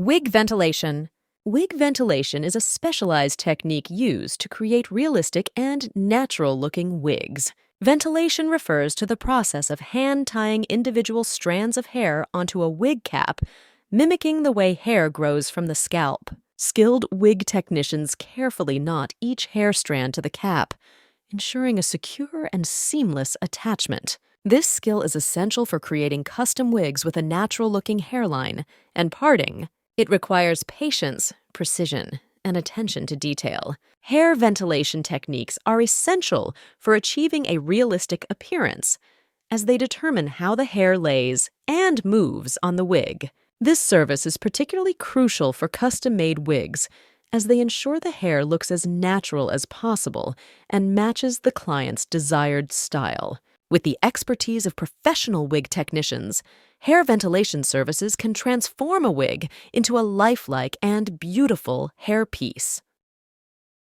Wig ventilation. Wig ventilation is a specialized technique used to create realistic and natural-looking wigs. Ventilation refers to the process of hand-tying individual strands of hair onto a wig cap, mimicking the way hair grows from the scalp. Skilled wig technicians carefully knot each hair strand to the cap, ensuring a secure and seamless attachment. This skill is essential for creating custom wigs with a natural-looking hairline and parting. It requires patience, precision, and attention to detail. Hair ventilation techniques are essential for achieving a realistic appearance, as they determine how the hair lays and moves on the wig. This service is particularly crucial for custom-made wigs, as they ensure the hair looks as natural as possible and matches the client's desired style. With the expertise of professional wig technicians, hair ventilation services can transform a wig into a lifelike and beautiful hairpiece.